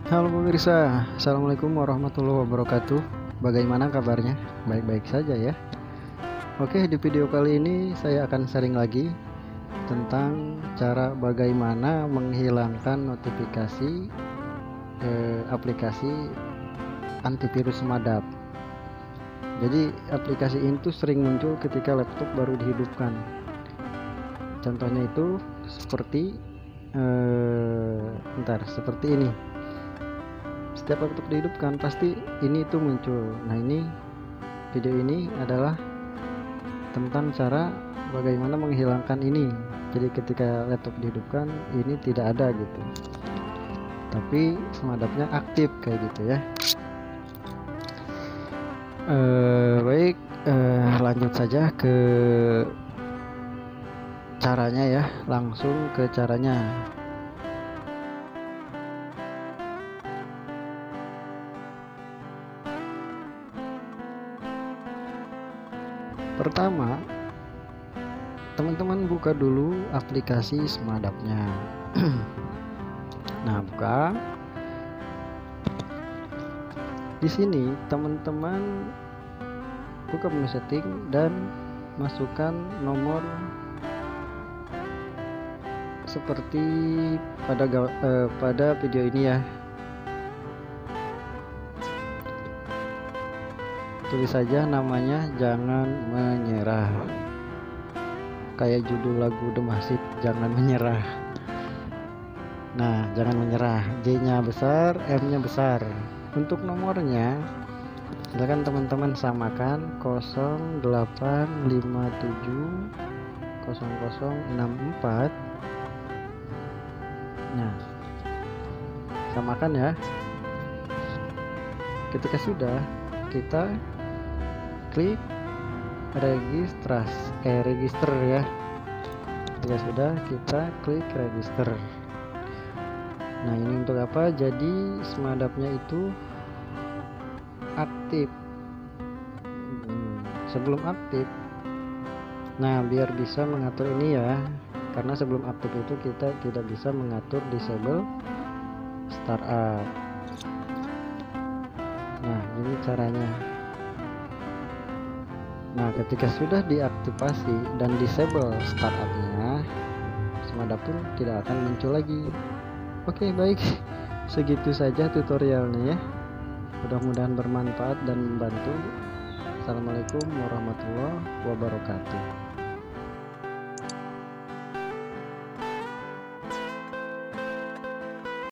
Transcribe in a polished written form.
Halo pemirsa, Assalamualaikum warahmatullahi wabarakatuh. Bagaimana kabarnya? Baik-baik saja ya. Oke, di video kali ini saya akan sharing lagi tentang cara bagaimana menghilangkan notifikasi aplikasi antivirus Madap. Jadi aplikasi itu sering muncul ketika laptop baru dihidupkan. Contohnya itu seperti seperti ini. Setiap laptop dihidupkan pasti ini tuh muncul. Nah, ini video ini adalah tentang cara bagaimana menghilangkan ini. Jadi ketika laptop dihidupkan ini tidak ada gitu, tapi semadapnya aktif kayak gitu ya. Baik, lanjut saja ke caranya ya, langsung ke caranya. Pertama, teman-teman buka dulu aplikasi semadapnya. Nah, buka. Di sini teman-teman buka menu setting dan masukkan nomor seperti pada video ini ya. Tulis saja namanya Jangan Menyerah, kayak judul lagu The Massive, Jangan Menyerah. Nah, jangan menyerah, J nya besar, M nya besar. Untuk nomornya silakan teman-teman samakan 08570064. Nah, samakan ya. Ketika sudah, kita klik register ya. Jika sudah, kita klik register. Nah, ini untuk apa? Jadi semadapnya itu aktif. Sebelum aktif, nah biar bisa mengatur ini ya, karena sebelum aktif itu kita tidak bisa mengatur disable startup. Nah, ini caranya. Nah, ketika sudah diaktifasi dan disable startupnya, semadap pun tidak akan muncul lagi. Oke, baik, segitu saja tutorialnya ya. Mudah-mudahan bermanfaat dan membantu. Assalamualaikum warahmatullahi wabarakatuh.